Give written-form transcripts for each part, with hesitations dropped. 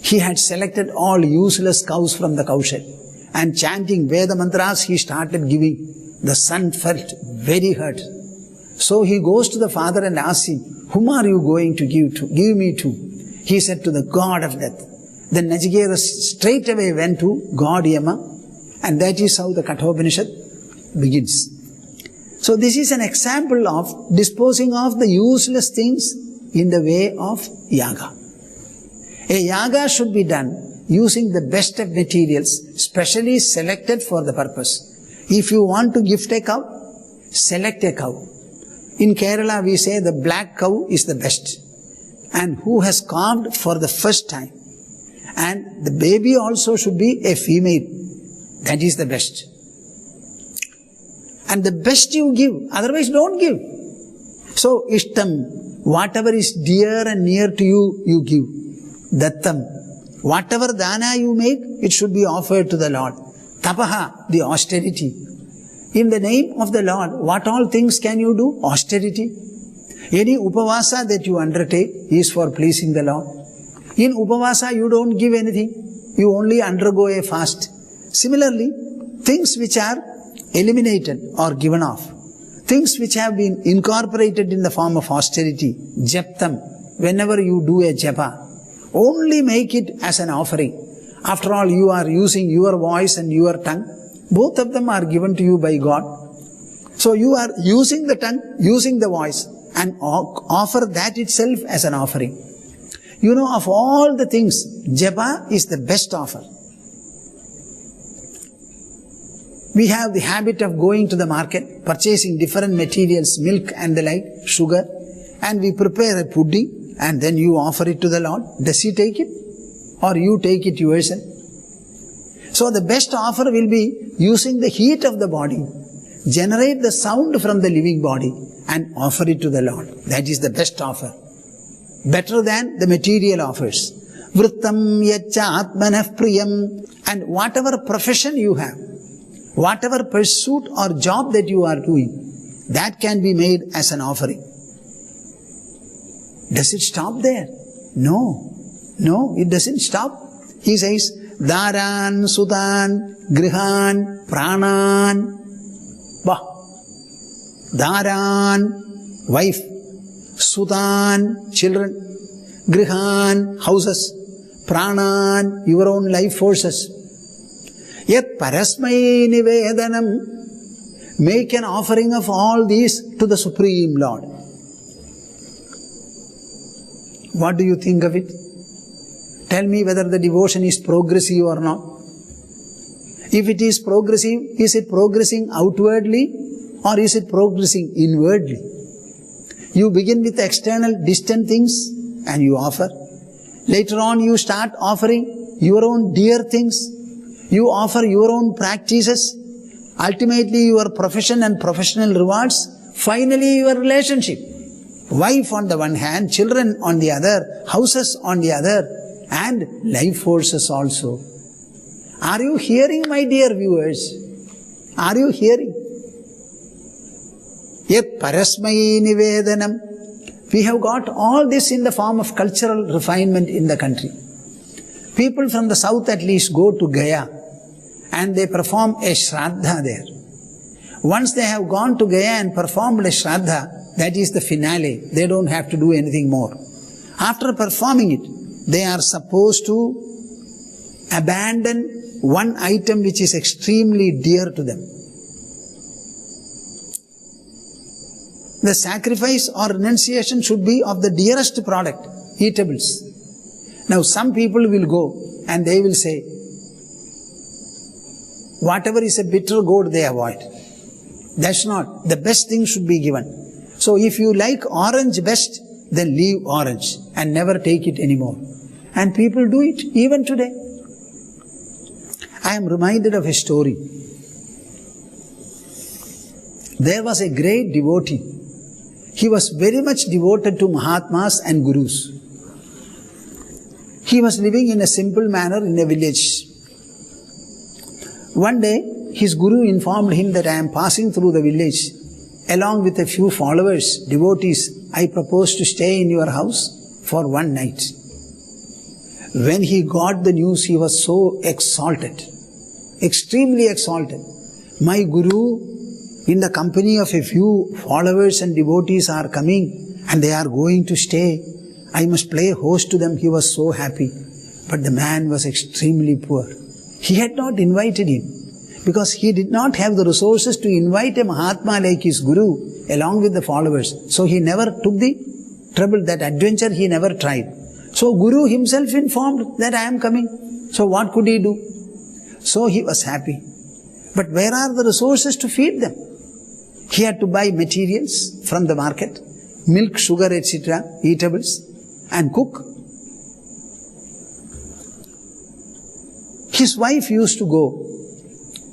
He had selected all useless cows from the cowshed, and chanting Veda mantras, he started giving. The son felt very hurt. So he goes to the father and asks him, whom are you going to give me to? He said, to the god of death. Then Nachiketa straight away went to God Yama, and that is how the Kathopanishad begins. So this is an example of disposing of the useless things in the way of yaga. A yaga should be done using the best of materials, specially selected for the purpose. If you want to gift a cow, select a cow. In Kerala we say the black cow is the best, and who has calved for the first time. And the baby also should be a female. That is the best. And the best you give, otherwise don't give. So, ishtam, whatever is dear and near to you, you give. Dattam, whatever dana you make, it should be offered to the Lord. Tapaha, the austerity. In the name of the Lord, what all things can you do? Austerity. Any upavasa that you undertake is for pleasing the Lord. In upavasa, you don't give anything. You only undergo a fast. Similarly, things which are eliminated or given off, things which have been incorporated in the form of austerity, japtam, whenever you do a japa, only make it as an offering. After all, you are using your voice and your tongue. Both of them are given to you by God. So you are using the tongue, using the voice, and offer that itself as an offering. You know, of all the things, japa is the best offer. We have the habit of going to the market, purchasing different materials, milk and the like, sugar, and we prepare a pudding, and then you offer it to the Lord. Does He take it? Or you take it yourself? So the best offer will be using the heat of the body, generate the sound from the living body, and offer it to the Lord. That is the best offer. Better than the material offers. Vrittam yacha atmanah priyam. And whatever profession you have, whatever pursuit or job that you are doing, that can be made as an offering. Does it stop there? No. No, it doesn't stop. He says, Daran, Sudan, Grihan, Pranan. Daran, wife. Sudan, children. Grihan, houses. Pranan, your own life forces. Yet parasmai nivedanam, make an offering of all these to the Supreme Lord. What do you think of it? Tell me whether the devotion is progressive or not. If it is progressive, is it progressing outwardly or is it progressing inwardly? You begin with external distant things and you offer. Later on you start offering your own dear things. You offer your own practices. Ultimately your profession and professional rewards. Finally your relationship. Wife on the one hand, children on the other, houses on the other, and life forces also. Are you hearing, my dear viewers? Are you hearing? Yet parasmai nivedanam. We have got all this in the form of cultural refinement in the country. People from the south at least go to Gaya and they perform a shraddha there. Once they have gone to Gaya and performed a shraddha, that is the finale. They don't have to do anything more. After performing it, they are supposed to abandon one item which is extremely dear to them. The sacrifice or renunciation should be of the dearest product, eatables. Now some people will go and they will say, whatever is a bitter gourd they avoid. That's not. The best thing should be given. So if you like orange best, then leave orange and never take it anymore. And people do it even today. I am reminded of a story. There was a great devotee. He was very much devoted to Mahatmas and Gurus. He was living in a simple manner in a village. One day, his Guru informed him that I am passing through the village. Along with a few followers, devotees, I propose to stay in your house for one night. When he got the news, he was so exalted, extremely exalted. My Guru, in the company of a few followers and devotees, are coming and they are going to stay. I must play host to them. He was so happy. But the man was extremely poor. He had not invited him because he did not have the resources to invite a Mahatma like his Guru along with the followers. So he never took the trouble, that adventure he never tried. So Guru himself informed that I am coming. So what could he do? So he was happy. But where are the resources to feed them? He had to buy materials from the market, milk, sugar, etc., eatables, and cook. His wife used to go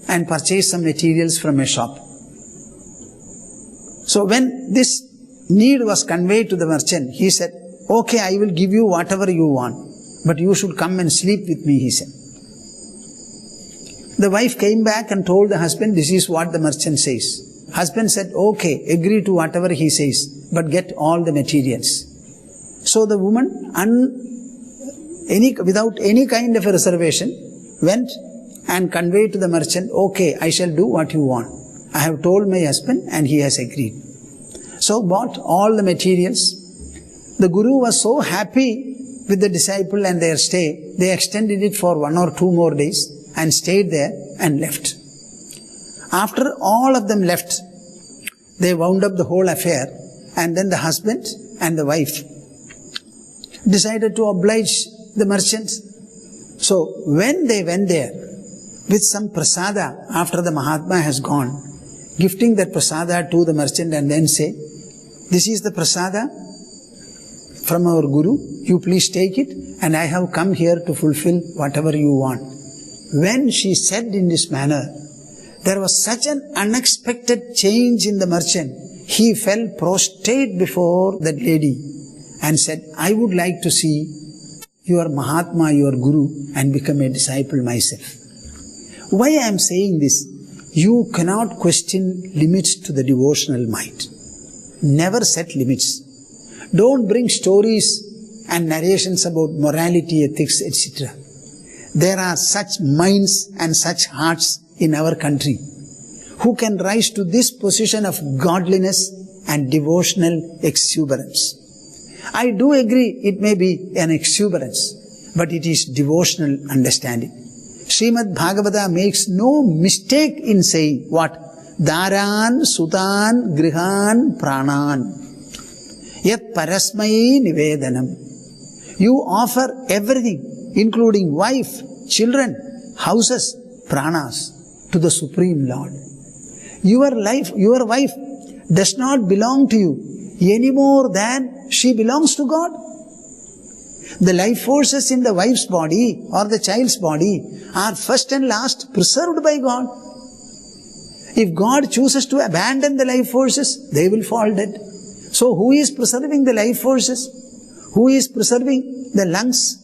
and purchase some materials from a shop. So when this need was conveyed to the merchant, he said, okay, I will give you whatever you want, but you should come and sleep with me, he said. The wife came back and told the husband, this is what the merchant says. Husband said, okay, agree to whatever he says, but get all the materials. So the woman, without any kind of a reservation, went and conveyed to the merchant, okay, I shall do what you want. I have told my husband and he has agreed. So bought all the materials. The Guru was so happy with the disciple and their stay, they extended it for 1 or 2 more days and stayed there and left. After all of them left, they wound up the whole affair, and then the husband and the wife decided to oblige the merchants. So when they went there with some prasada after the Mahatma has gone, gifting that prasada to the merchant and then say, this is the prasada from our Guru, you please take it, and I have come here to fulfill whatever you want. When she said in this manner, there was such an unexpected change in the merchant. He fell prostrate before that lady and said, I would like to see your Mahatma, your Guru, and become a disciple myself. Why I am saying this? You cannot question limits to the devotional mind. Never set limits. Don't bring stories and narrations about morality, ethics, etc. There are such minds and such hearts in our country who can rise to this position of godliness and devotional exuberance. I do agree it may be an exuberance, but it is devotional understanding. Srimad Bhagavata makes no mistake in saying what? Daran, Sutan, Grihan, Pranan. Yat Parasmai Nivedanam. You offer everything, including wife, children, houses, pranas, to the Supreme Lord. Your wife does not belong to you any more than she belongs to God. The life forces in the wife's body or the child's body are first and last preserved by God. If God chooses to abandon the life forces, they will fall dead. So who is preserving the life forces? Who is preserving the lungs,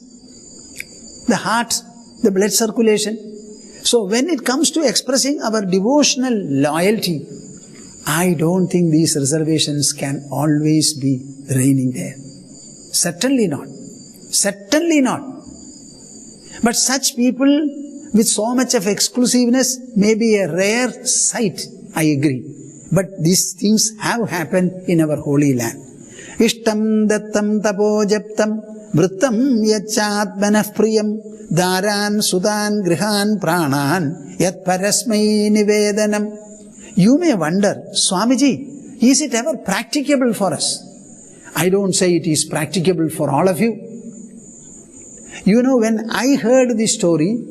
the heart, the blood circulation? So when it comes to expressing our devotional loyalty, I don't think these reservations can always be reigning there. Certainly not. Certainly not. But such people with so much of exclusiveness may be a rare sight, I agree. But these things have happened in our holy land. Ishtam dattam tapojaptam vrittam yachatmanah priyam daran sudan grihan pranan yat parasmai nivedanam. You may wonder, Swamiji, is it ever practicable for us? I don't say it is practicable for all of you. You know, when I heard this story,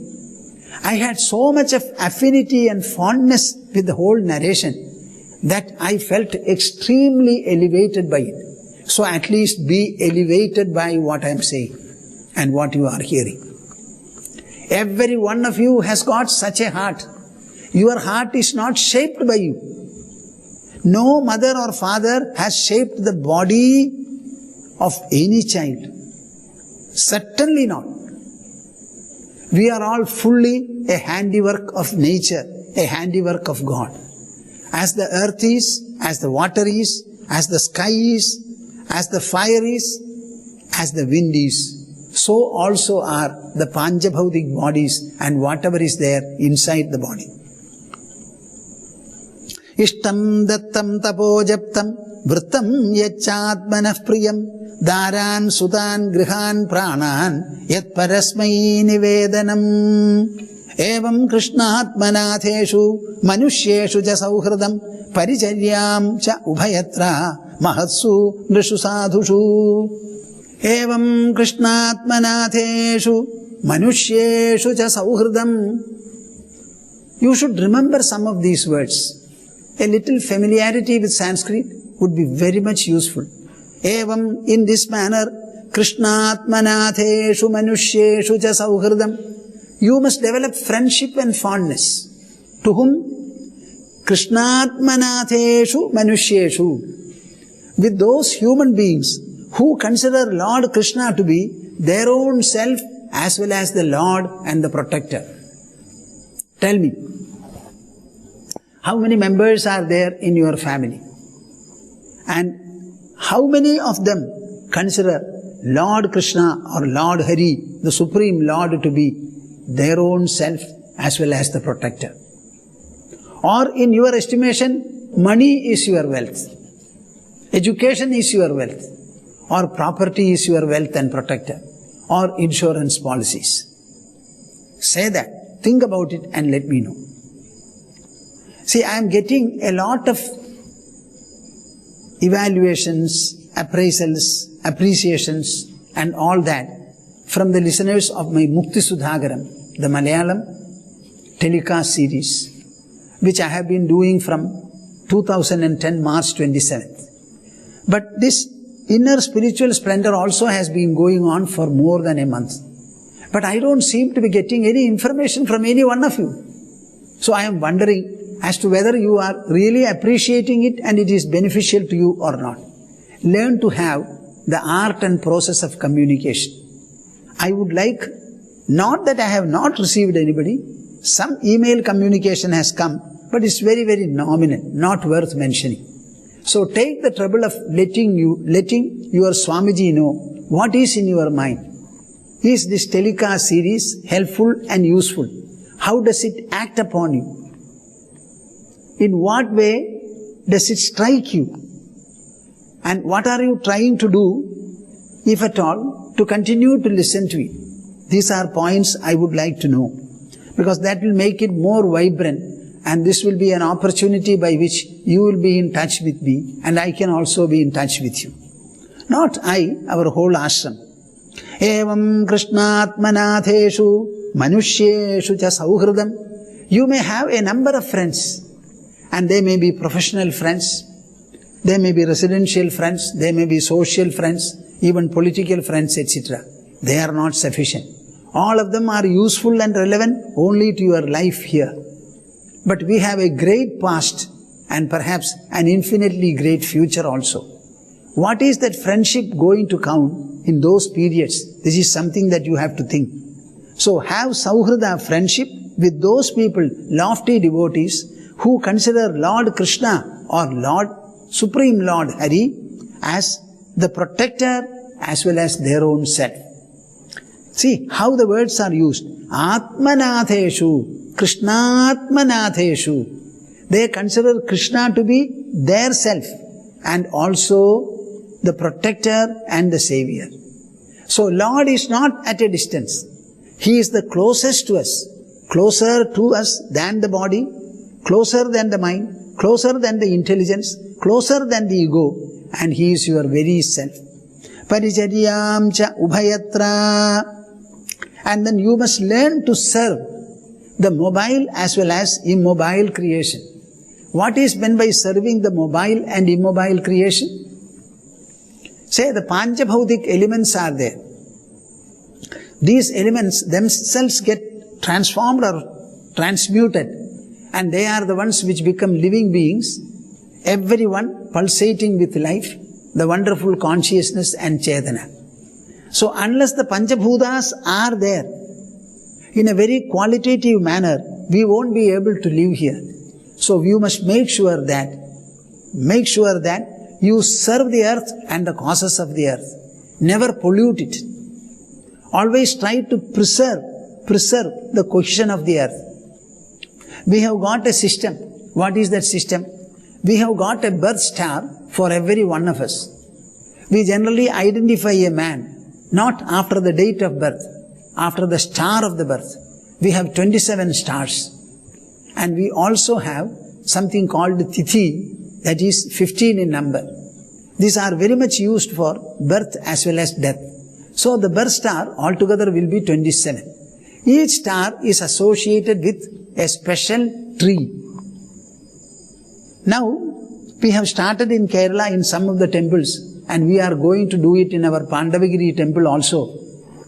I had so much of affinity and fondness with the whole narration that I felt extremely elevated by it. So at least be elevated by what I am saying and what you are hearing. Every one of you has got such a heart. Your heart is not shaped by you. No mother or father has shaped the body of any child. Certainly not. We are all fully a handiwork of nature, a handiwork of God. As the earth is, as the water is, as the sky is, as the fire is, as the wind is, so also are the Panchabhautik bodies and whatever is there inside the body. Ishtam dattam tapojaptam vrittam yachatmanah priyam daran sutan grihan pranan yat parasmai nivedanam. Evam krishnatmanatheshu manushyeshu cha sauhridam paricharyam cha ubhayatra mahatsu nrishu sadhushu. Evam krishnatmanatheshu manushyeshu cha sauhridam. You should remember some of these words. A little familiarity with Sanskrit would be very much useful. Evam, in this manner, krishnatmanatheshu manushyeshu cha sauhridam. You must develop friendship and fondness. To whom? Krishnatmanatheshu manushyeshu. With those human beings who consider Lord Krishna to be their own self as well as the Lord and the Protector. Tell me, how many members are there in your family? And how many of them consider Lord Krishna or Lord Hari, the Supreme Lord, to be their own self as well as the Protector? Or in your estimation, money is your wealth, education is your wealth, or property is your wealth and protector, or insurance policies. Say that, think about it and let me know. See, I am getting a lot of evaluations, appraisals, appreciations and all that from the listeners of my Mukti Sudhagaram, the Malayalam telecast series, which I have been doing from 2010 March 27th. But this inner spiritual splendor also has been going on for more than a month. But I don't seem to be getting any information from any one of you. So I am wondering as to whether you are really appreciating it and it is beneficial to you or not. Learn to have the art and process of communication. I would like, not that I have not received anybody, some email communication has come, but it's very, very nominal, not worth mentioning. So take the trouble of letting your Swamiji know what is in your mind. Is this telecast series helpful and useful? How does it act upon you? In what way does it strike you? And what are you trying to do, if at all, to continue to listen to it? These are points I would like to know, because that will make it more vibrant, and this will be an opportunity by which you will be in touch with me and I can also be in touch with you. Not I, our whole ashram. Evam krishnatmanatheshu manushyeshu cha sauhridam. You may have a number of friends, and they may be professional friends, they may be residential friends, they may be social friends, even political friends, etc. They are not sufficient. All of them are useful and relevant only to your life here. But we have a great past and perhaps an infinitely great future also. What is that friendship going to count in those periods? This is something that you have to think. So have Sauhrida, friendship with those people, lofty devotees, who consider Lord Krishna or Lord, Supreme Lord Hari as the protector as well as their own self. See how the words are used. Atmanatheshu, Krishnatmanatheshu. They consider Krishna to be their self and also the protector and the savior. So Lord is not at a distance. He is the closest to us, closer to us than the body, closer than the mind, closer than the intelligence, closer than the ego, and He is your very self. Paricharyam cha ubhayatra. And then you must learn to serve the mobile as well as immobile creation. What is meant by serving the mobile and immobile creation? Say the Panchabhautik elements are there. These elements themselves get transformed or transmuted, and they are the ones which become living beings, everyone pulsating with life, the wonderful consciousness and Chetana. So unless the Panchabhutas are there in a very qualitative manner, we won't be able to live here. So you must make sure that you serve the earth and the causes of the earth. Never pollute it. Always try to preserve the cohesion of the earth. We have got a system. What is that system? We have got a birth star for every one of us. We generally identify a man not after the date of birth, after the star of the birth. We have 27 stars. And we also have something called Tithi, that is 15 in number. These are very much used for birth as well as death. So the birth star altogether will be 27. Each star is associated with a special tree. Now, we have started in Kerala in some of the temples, and we are going to do it in our Pandavagiri temple also.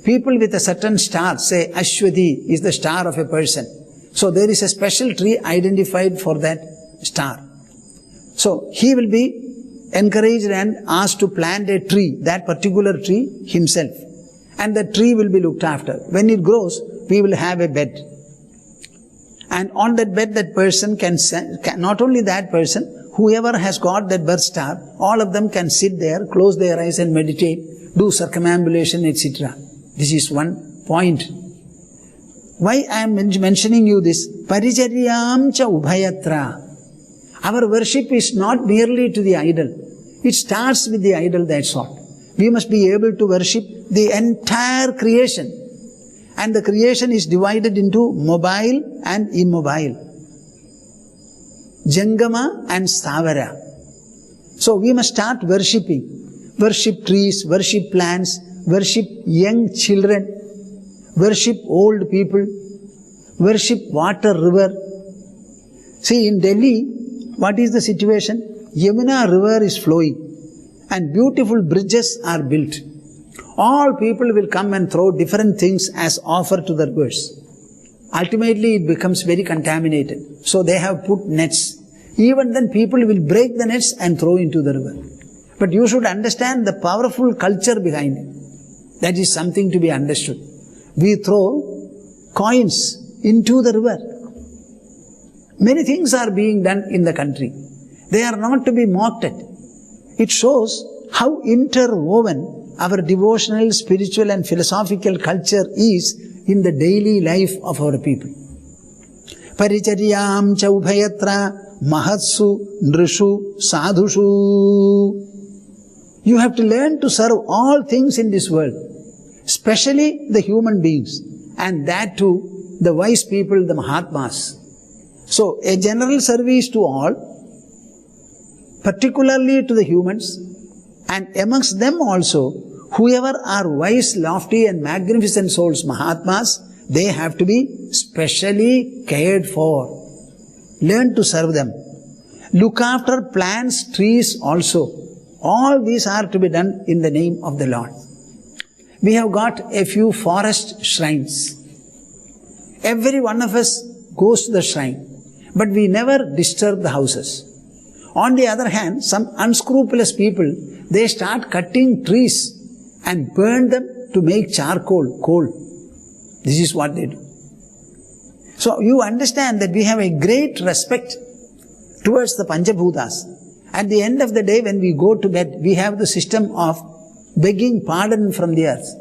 People with a certain star say Ashwati is the star of a person. So there is a special tree identified for that star. So he will be encouraged and asked to plant a tree, that particular tree himself. And the tree will be looked after. When it grows, we will have a bed. And on that bed, that person can not only that person, whoever has got that birth star, all of them can sit there, close their eyes and meditate, do circumambulation, etc. This is one point. Why I am mentioning you this? Paricharyam cha ubhayatra. Our worship is not merely to the idol. It starts with the idol, that's all. We must be able to worship the entire creation. And the creation is divided into mobile and immobile. Jangama and Stavara. So we must start worshipping. Worship trees, worship plants, worship young children, worship old people, worship water, river. See, in Delhi, what is the situation? Yamuna river is flowing and beautiful bridges are built. All people will come and throw different things as offer to the rivers. Ultimately, it becomes very contaminated. So they have put nets. Even then, people will break the nets and throw into the river. But you should understand the powerful culture behind it. That is something to be understood. We throw coins into the river. Many things are being done in the country. They are not to be mocked at. It shows how interwoven our devotional, spiritual and philosophical culture is in the daily life of our people. Paricharyam cha ubhayatra mahatsu nrishu sadhushu. You have to learn to serve all things in this world, especially the human beings, and that too the wise people, the Mahatmas. So a general service to all, particularly to the humans, and amongst them also, whoever are wise, lofty and magnificent souls, Mahatmas, they have to be specially cared for. Learn to serve them. Look after plants, trees also. All these are to be done in the name of the Lord. We have got a few forest shrines. Every one of us goes to the shrine, but we never disturb the houses. On the other hand, some unscrupulous people, they start cutting trees and burn them to make charcoal, coal. This is what they do. So you understand that we have a great respect towards the Panchabhutas. At the end of the day, when we go to bed, we have the system of begging pardon from the earth.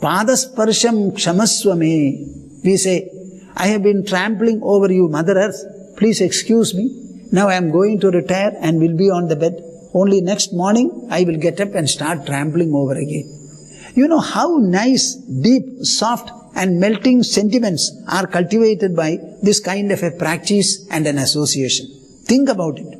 Padasparsham kshamaswame. We say, I have been trampling over you, Mother Earth. Please excuse me. Now I am going to retire and will be on the bed. Only next morning, I will get up and start trampling over again. You know how nice, deep, soft and melting sentiments are cultivated by this kind of a practice and an association. Think about it.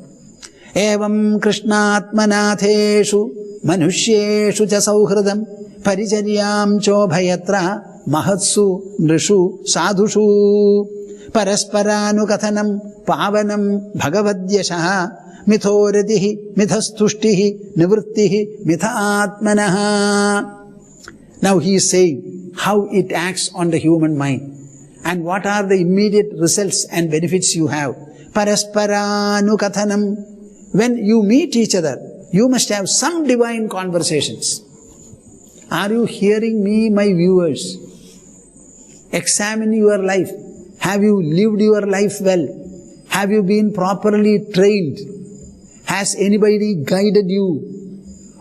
Evam krishnatmanatheshu manushyeshu cha sauhridam paricharyam chobhayatra mahatsu nrishu sadhushu parasparanukathanam pavanam bhagavadyashaha mithoratihi mithastushtihi nivrittihi mithatmanaha. Now he is saying how it acts on the human mind and what are the immediate results and benefits you have. Parasparanukathanam. When you meet each other, you must have some divine conversations. Are you hearing me, my viewers? Examine your life. Have you lived your life well? Have you been properly trained? Has anybody guided you?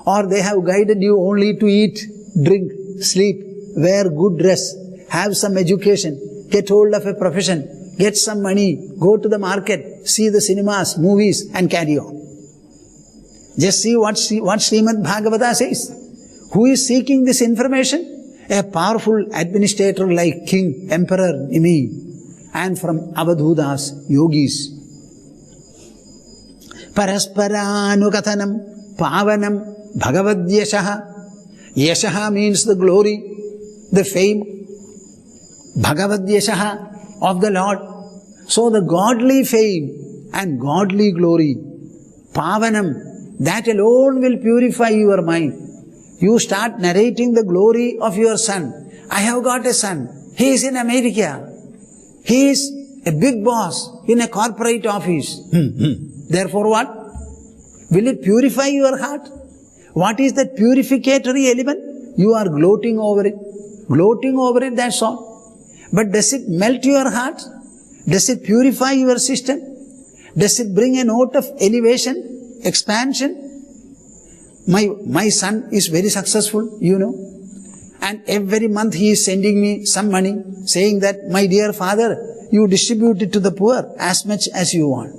Or they have guided you only to eat? drink, sleep, wear good dress, have some education, get hold of a profession, get some money, go to the market, see the cinemas, movies, and carry on. Just see what Srimad Bhagavata says. Who is seeking this information? A powerful administrator like King, Emperor Nimi, and from Avadhutas, yogis. Parasparanukathanam pavanam bhagavad yashaha. Yashaha means the glory, the fame. Bhagavad yashaha of the Lord. So the godly fame and godly glory, pavanam, that alone will purify your mind. You start narrating the glory of your son. I have got a son. He is in America. He is a big boss in a corporate office. Therefore what? Will it purify your heart? What is that purificatory element? You are gloating over it. Gloating over it, that's all. But does it melt your heart? Does it purify your system? Does it bring a note of elevation, expansion? My son is very successful, you know. And every month he is sending me some money, saying that, my dear father, you distribute it to the poor as much as you want.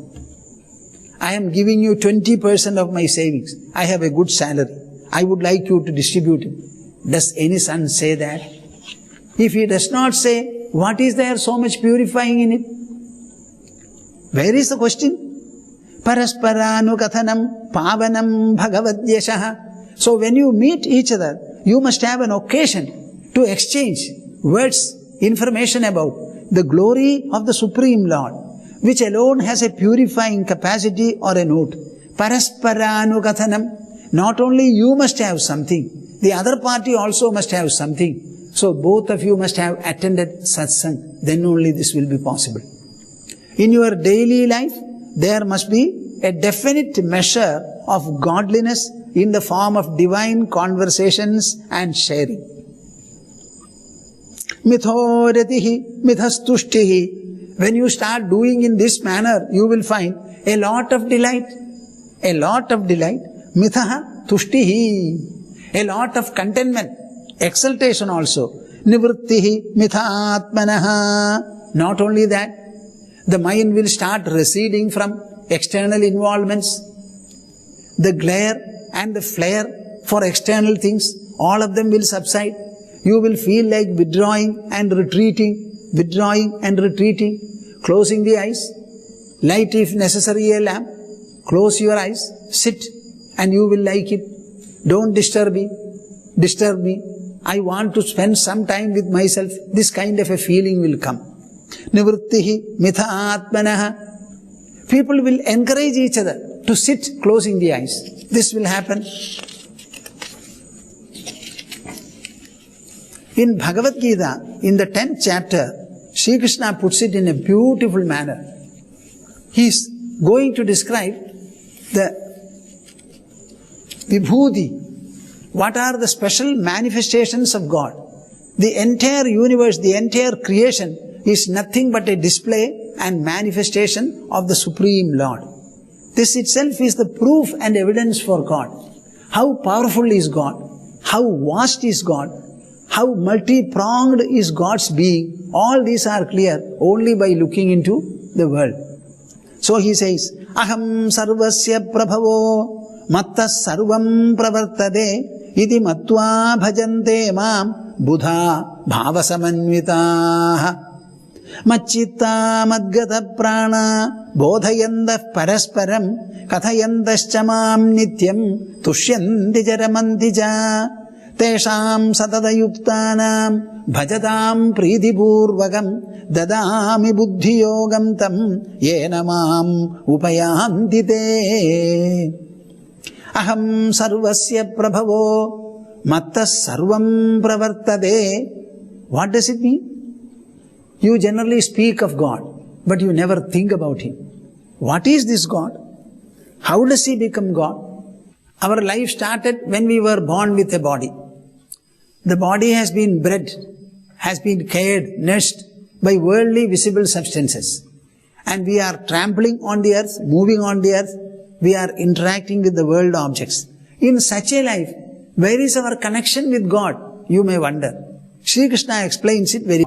I am giving you 20% of my savings. I have a good salary. I would like you to distribute it. Does any son say that? If he does not say, what is there so much purifying in it? Where is the question? Parasparanukathanam pavanam bhagavad yashaha. So when you meet each other, you must have an occasion to exchange words, information about the glory of the Supreme Lord, which alone has a purifying capacity or a note. Parasparanukathanam. Not only you must have something, the other party also must have something. So both of you must have attended satsang. Then only this will be possible. In your daily life, there must be a definite measure of godliness in the form of divine conversations and sharing. Mithoratihi, mithastushtihi. When you start doing in this manner, you will find a lot of delight. A lot of delight. Mithaha tushtihi. A lot of contentment, exaltation also. Nivrittihi mithatmanaha. Not only that, the mind will start receding from external involvements. The glare and the flare for external things, all of them will subside. You will feel like withdrawing and retreating, withdrawing and retreating, closing the eyes. Light if necessary a lamp, close your eyes, sit, and you will like it. Don't disturb me. I want to spend some time with myself. This kind of a feeling will come. Nivrittihi mitha atmanaha. People will encourage each other to sit closing the eyes. This will happen. In Bhagavad Gita, in the 10th chapter, Sri Krishna puts it in a beautiful manner. He is going to describe the Vibhuti. What are the special manifestations of God? The entire universe, the entire creation is nothing but a display and manifestation of the Supreme Lord. This itself is the proof and evidence for God. How powerful is God? How vast is God? How multi-pronged is God's being? All these are clear only by looking into the world. So he says, Aham sarvasya prabhavo mattas sarvam pravartade iti matva bhajante mam buddha bhavasamanvitaha. Macchitta madgata prana bodhayandah parasparam kathayantascha mam nityam tushyanti jaramanti ja tesham satadayuktanam bhajatam pridipurvakam dadami buddhiyogam tam yena mam upayanti te. Aham sarvasya prabhavo mattas sarvam pravartade. What does it mean? You generally speak of God, but you never think about Him. What is this God? How does He become God? Our life started when we were born with a body. The body has been bred, has been cared, nursed by worldly visible substances. And we are trampling on the earth, moving on the earth. We are interacting with the world objects. In such a life, Where is our connection with God? You may wonder. Sri Krishna explains it very